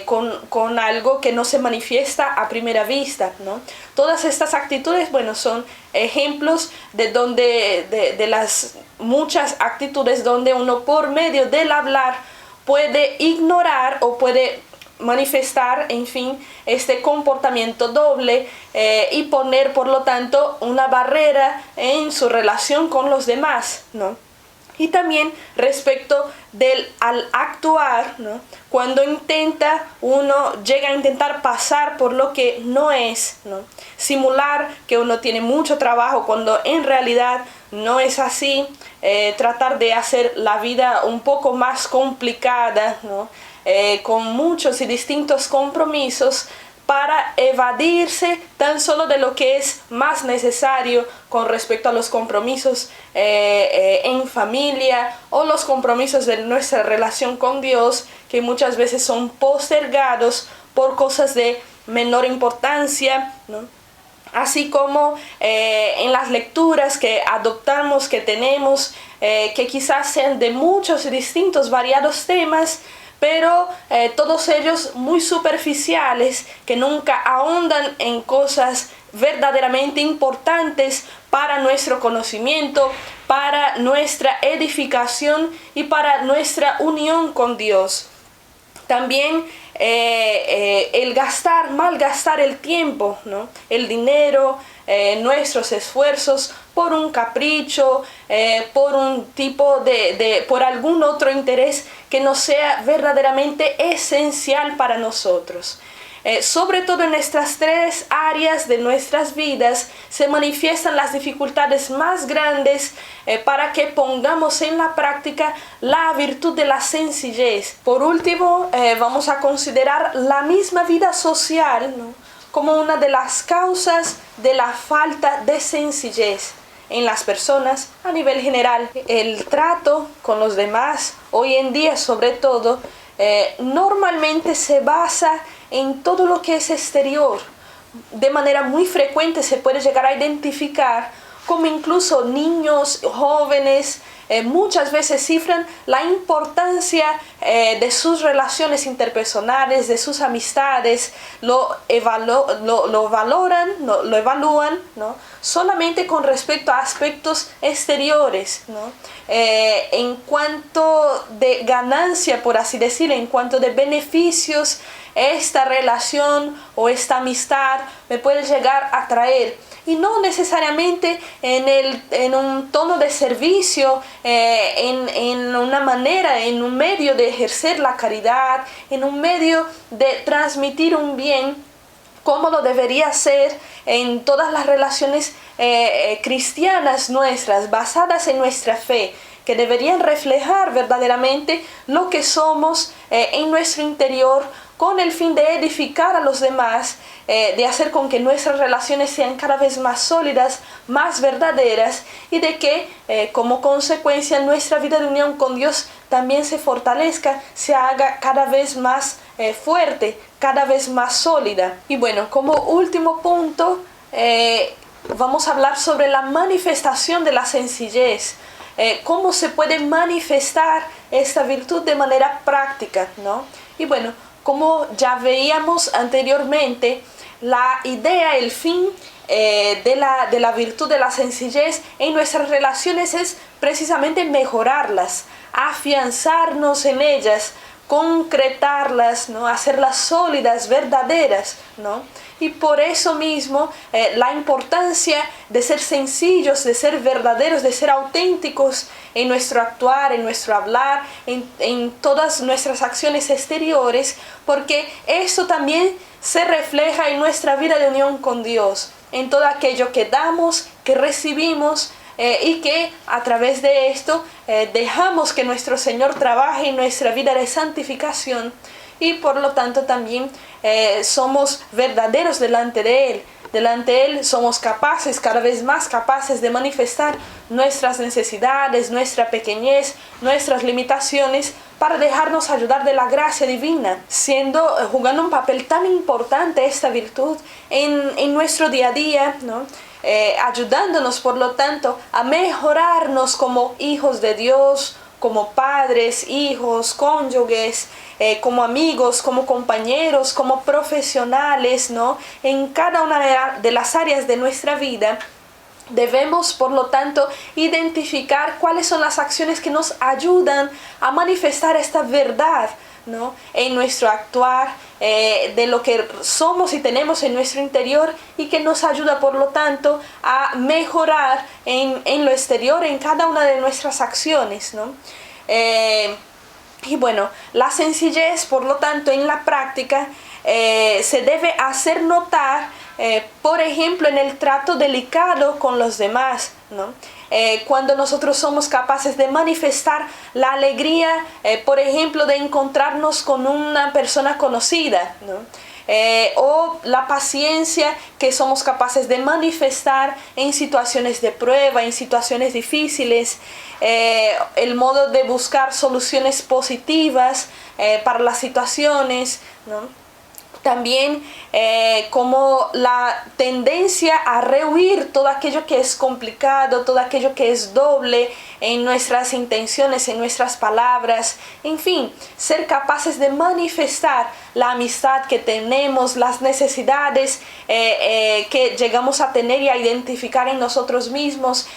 con algo que no se manifiesta a primera vista, ¿no? Todas estas actitudes, bueno, son ejemplos de las muchas actitudes donde uno por medio del hablar puede ignorar o puede manifestar, en fin, este comportamiento doble, y poner por lo tanto una barrera en su relación con los demás, ¿no? Y también respecto al actuar, ¿no? Cuando uno llega a intentar pasar por lo que no es, ¿no? Simular que uno tiene mucho trabajo cuando en realidad no es así, tratar de hacer la vida un poco más complicada, ¿no? Con muchos y distintos compromisos, para evadirse tan solo de lo que es más necesario con respecto a los compromisos en familia, o los compromisos de nuestra relación con Dios, que muchas veces son postergados por cosas de menor importancia, ¿no? Así como en las lecturas que adoptamos, que tenemos, que quizás sean de muchos y distintos, variados temas, pero todos ellos muy superficiales, que nunca ahondan en cosas verdaderamente importantes para nuestro conocimiento, para nuestra edificación y para nuestra unión con Dios. También el malgastar el tiempo, ¿no? El dinero, nuestros esfuerzos por un capricho, por un tipo por algún otro interés que no sea verdaderamente esencial para nosotros. Sobre todo en estas tres áreas de nuestras vidas se manifiestan las dificultades más grandes para que pongamos en la práctica la virtud de la sencillez. Por último, vamos a considerar la misma vida social, ¿no? Como una de las causas de la falta de sencillez en las personas a nivel general. El trato con los demás, hoy en día sobre todo, normalmente se basa en todo lo que es exterior. De manera muy frecuente se puede llegar a identificar como incluso niños, jóvenes, muchas veces cifran la importancia de sus relaciones interpersonales, de sus amistades, lo valoran, lo evalúan, ¿no? Solamente con respecto a aspectos exteriores, ¿no? En cuanto de ganancia, por así decirlo, en cuanto de beneficios, esta relación o esta amistad me puede llegar a traer. Y no necesariamente en un tono de servicio, en una manera, en un medio de ejercer la caridad, en un medio de transmitir un bien, como lo debería ser en todas las relaciones cristianas nuestras, basadas en nuestra fe, que deberían reflejar verdaderamente lo que somos en nuestro interior, con el fin de edificar a los demás, de hacer con que nuestras relaciones sean cada vez más sólidas, más verdaderas, y de que como consecuencia nuestra vida de unión con Dios también se fortalezca, se haga cada vez más fuerte, cada vez más sólida. Y bueno, como último punto, vamos a hablar sobre la manifestación de la sencillez. Cómo se puede manifestar esta virtud de manera práctica, ¿no? Y bueno, como ya veíamos anteriormente, la idea, el fin de la virtud de la sencillez en nuestras relaciones es precisamente mejorarlas, afianzarnos en ellas, concretarlas, ¿no? Hacerlas sólidas, verdaderas, ¿no? Y por eso mismo la importancia de ser sencillos, de ser verdaderos, de ser auténticos en nuestro actuar, en nuestro hablar, en todas nuestras acciones exteriores, porque eso también se refleja en nuestra vida de unión con Dios, en todo aquello que damos, que recibimos, y que a través de esto dejamos que nuestro Señor trabaje en nuestra vida de santificación, y por lo tanto también somos verdaderos delante de Él. Delante de Él somos capaces, cada vez más capaces de manifestar nuestras necesidades, nuestra pequeñez, nuestras limitaciones, para dejarnos ayudar de la gracia divina, jugando un papel tan importante esta virtud en nuestro día a día, ¿no? Ayudándonos por lo tanto a mejorarnos como hijos de Dios, como padres, hijos, cónyuges, como amigos, como compañeros, como profesionales, ¿no? En cada una de las áreas de nuestra vida debemos, por lo tanto, identificar cuáles son las acciones que nos ayudan a manifestar esta verdad, ¿no? En nuestro actuar, de lo que somos y tenemos en nuestro interior, y que nos ayuda, por lo tanto, a mejorar en lo exterior, en cada una de nuestras acciones, ¿no? Y bueno, la sencillez, por lo tanto, en la práctica se debe hacer notar, por ejemplo, en el trato delicado con los demás, ¿no? Cuando nosotros somos capaces de manifestar la alegría, por ejemplo, de encontrarnos con una persona conocida, ¿no? O la paciencia que somos capaces de manifestar en situaciones de prueba, en situaciones difíciles, el modo de buscar soluciones positivas para las situaciones, ¿no? También como la tendencia a rehuir todo aquello que es complicado, todo aquello que es doble en nuestras intenciones, en nuestras palabras, en fin, ser capaces de manifestar la amistad que tenemos, las necesidades que llegamos a tener y a identificar en nosotros mismos,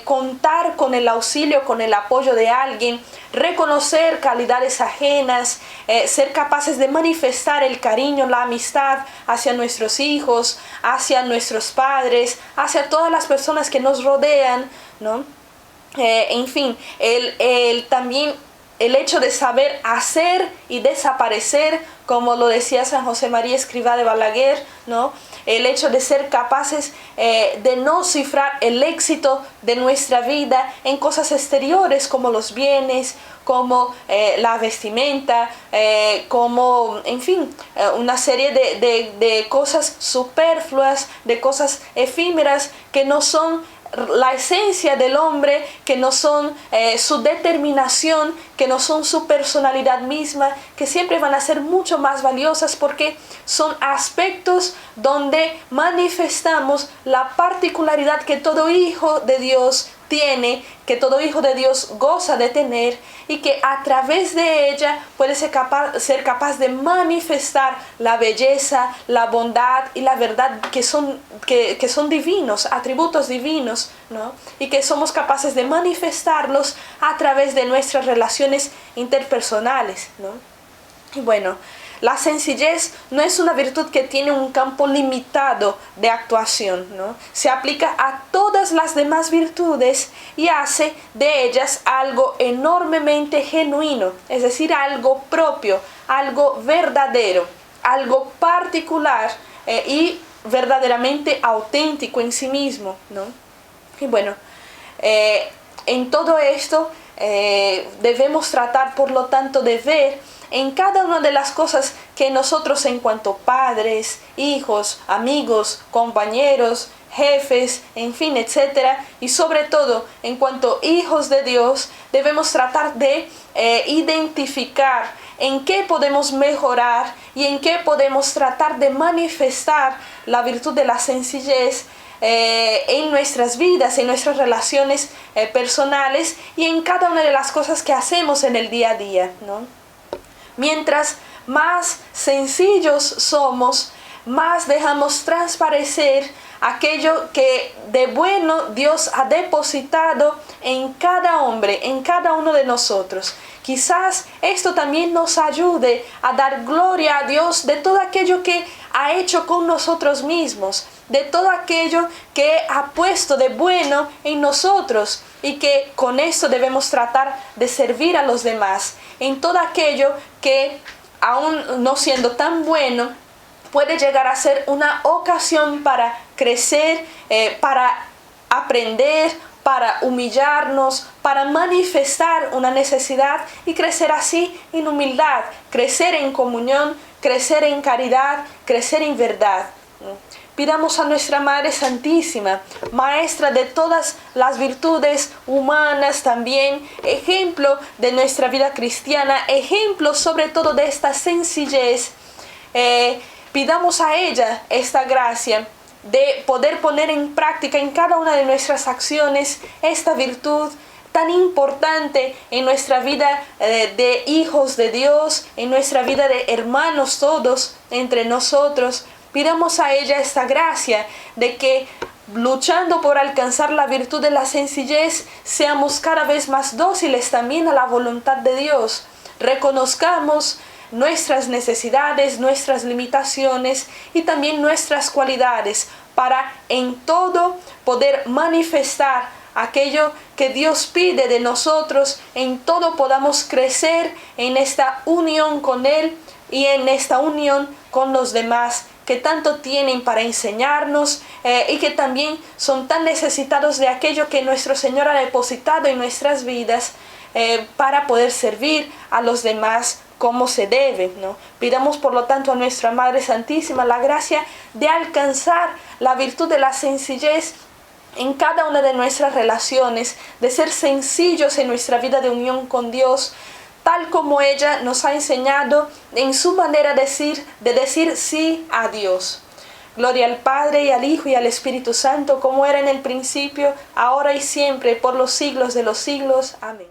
contar con el auxilio, con el apoyo de alguien, reconocer calidades ajenas, ser capaces de manifestar el cariño, la amistad hacia nuestros hijos, hacia nuestros padres, hacia todas las personas que nos rodean, ¿no? En fin, también el hecho de saber hacer y desaparecer, como lo decía San José María Escrivá de Balaguer, ¿no? El hecho de ser capaces de no cifrar el éxito de nuestra vida en cosas exteriores, como los bienes, como la vestimenta, como, en fin, una serie de cosas superfluas, de cosas efímeras que no son la esencia del hombre, que no son su determinación, que no son su personalidad misma, que siempre van a ser mucho más valiosas porque son aspectos donde manifestamos la particularidad que todo hijo de Dios tiene, que todo hijo de Dios goza de tener, y que a través de ella puede ser capaz de manifestar la belleza, la bondad y la verdad que son divinos, atributos divinos, ¿no? Y que somos capaces de manifestarlos a través de nuestras relaciones interpersonales, ¿no? Y bueno, la sencillez no es una virtud que tiene un campo limitado de actuación, ¿no? Se aplica a todas las demás virtudes y hace de ellas algo enormemente genuino, es decir, algo propio, algo verdadero, algo particular y verdaderamente auténtico en sí mismo, ¿no? Y bueno, en todo esto debemos tratar, por lo tanto, de ver en cada una de las cosas que nosotros, en cuanto padres, hijos, amigos, compañeros, jefes, en fin, etcétera, y sobre todo en cuanto hijos de Dios, debemos tratar de identificar en qué podemos mejorar y en qué podemos tratar de manifestar la virtud de la sencillez en nuestras vidas, en nuestras relaciones personales y en cada una de las cosas que hacemos en el día a día, ¿no? Mientras más sencillos somos, más dejamos transparecer aquello que de bueno Dios ha depositado en cada hombre, en cada uno de nosotros. Quizás esto también nos ayude a dar gloria a Dios de todo aquello que ha hecho con nosotros mismos, de todo aquello que ha puesto de bueno en nosotros, y que con esto debemos tratar de servir a los demás, en todo aquello que, aún no siendo tan bueno, puede llegar a ser una ocasión para crecer, para aprender, para humillarnos, para manifestar una necesidad y crecer así en humildad, crecer en comunión, crecer en caridad, crecer en verdad. Pidamos a nuestra Madre Santísima, maestra de todas las virtudes humanas también, ejemplo de nuestra vida cristiana, ejemplo sobre todo de esta sencillez. Pidamos a ella esta gracia de poder poner en práctica en cada una de nuestras acciones esta virtud tan importante en nuestra vida de hijos de Dios, en nuestra vida de hermanos todos entre nosotros. Pidamos a ella esta gracia de que, luchando por alcanzar la virtud de la sencillez, seamos cada vez más dóciles también a la voluntad de Dios. Reconozcamos nuestras necesidades, nuestras limitaciones y también nuestras cualidades, para en todo poder manifestar aquello que Dios pide de nosotros. En todo podamos crecer en esta unión con Él y en esta unión con los demás, que tanto tienen para enseñarnos y que también son tan necesitados de aquello que nuestro Señor ha depositado en nuestras vidas, para poder servir a los demás como se debe, ¿no? Pidamos por lo tanto a nuestra Madre Santísima la gracia de alcanzar la virtud de la sencillez en cada una de nuestras relaciones, de ser sencillos en nuestra vida de unión con Dios, tal como ella nos ha enseñado en su manera de decir sí a Dios. Gloria al Padre, y al Hijo, y al Espíritu Santo, como era en el principio, ahora y siempre, por los siglos de los siglos. Amén.